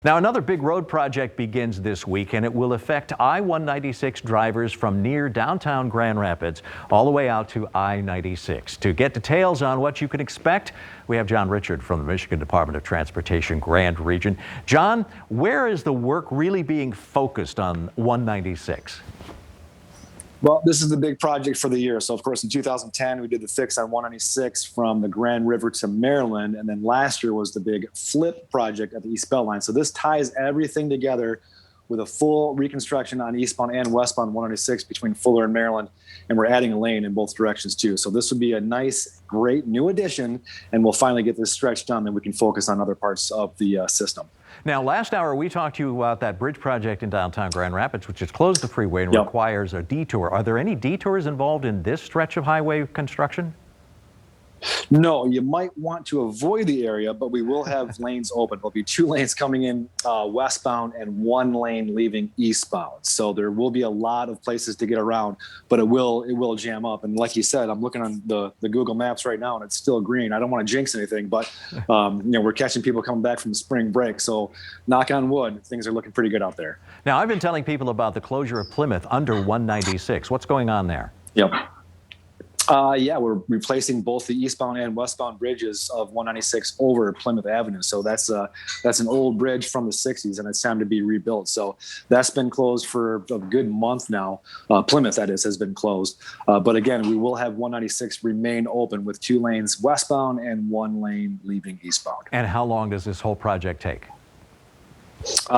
Now, another big road project begins this week, and it will affect I-196 drivers from near downtown Grand Rapids all the way out to I-96. To get details on what you can expect, we have John Richard from the Michigan Department of Transportation Grand Region. John, where is the work really being focused on 196? Well, this is the big project for the year. So, of course, in 2010, we did the fix on 196 from the Grand River to Maryland. And then last year was the big flip project at the East Beltline. So this ties everything together with a full reconstruction on eastbound and westbound 196 between Fuller and Maryland. And we're adding a lane in both directions, too. So this would be a nice, great new addition. And we'll finally get this stretch done, then we can focus on other parts of the system. Now, last hour, we talked to you about that bridge project in downtown Grand Rapids, which has closed the freeway and requires a detour. Are there any detours involved in this stretch of highway construction? No, you might want to avoid the area, but we will have lanes open. There'll be 2 lanes coming in westbound and 1 lane leaving eastbound. So there will be a lot of places to get around, but it will jam up. And like you said, I'm looking on the Google Maps right now, and it's still green. I don't want to jinx anything, but we're catching people coming back from the spring break. So knock on wood, things are looking pretty good out there. Now, I've been telling people about the closure of Plymouth under 196. What's going on there? Yep. Yeah, we're replacing both the eastbound and westbound bridges of 196 over Plymouth Avenue. So that's an old bridge from the 60s, and it's time to be rebuilt. So that's been closed for a good month now. Plymouth, that is, has been closed. But again, we will have 196 remain open with 2 lanes westbound and 1 lane leaving eastbound. And how long does this whole project take?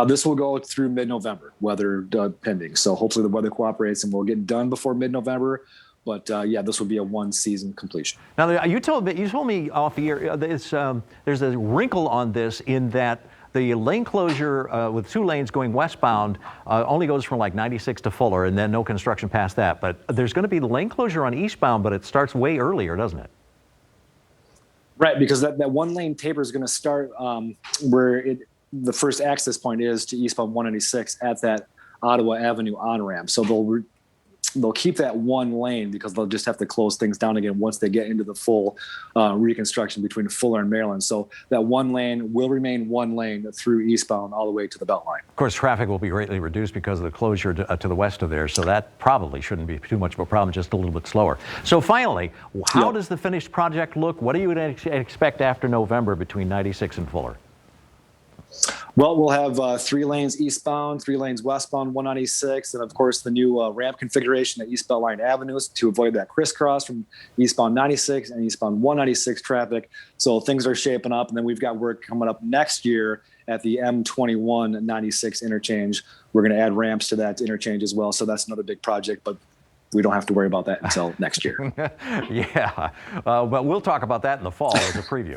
This will go through mid-November, weather pending. So hopefully the weather cooperates and we'll get done before mid-November. But yeah, this will be a 1-season completion. Now, you told me off the air, there's a wrinkle on this in that the lane closure with 2 lanes going westbound only goes from like 96 to Fuller, and then no construction past that. But there's going to be lane closure on eastbound, but it starts way earlier, doesn't it? Right, because that 1 lane taper is going to start where the first access point is to eastbound 196 at that Ottawa Avenue on-ramp. So they'll keep that 1 lane because they'll just have to close things down again once they get into the full reconstruction between Fuller and Maryland. So that 1 lane will remain 1 lane through eastbound all the way to the Beltline. Of course, traffic will be greatly reduced because of the closure to the west of there, so that probably shouldn't be too much of a problem, just a little bit slower. So finally, how does the finished project look? What do you expect after November between 96 and Fuller? Well, we'll have 3 lanes eastbound, 3 lanes westbound, 196, and of course the new ramp configuration at East Beltline Avenues to avoid that crisscross from eastbound 96 and eastbound 196 traffic. So things are shaping up, and then we've got work coming up next year at the M21 96 interchange. We're going to add ramps to that interchange as well, so that's another big project, but we don't have to worry about that until next year. Yeah, but we'll talk about that in the fall as a preview.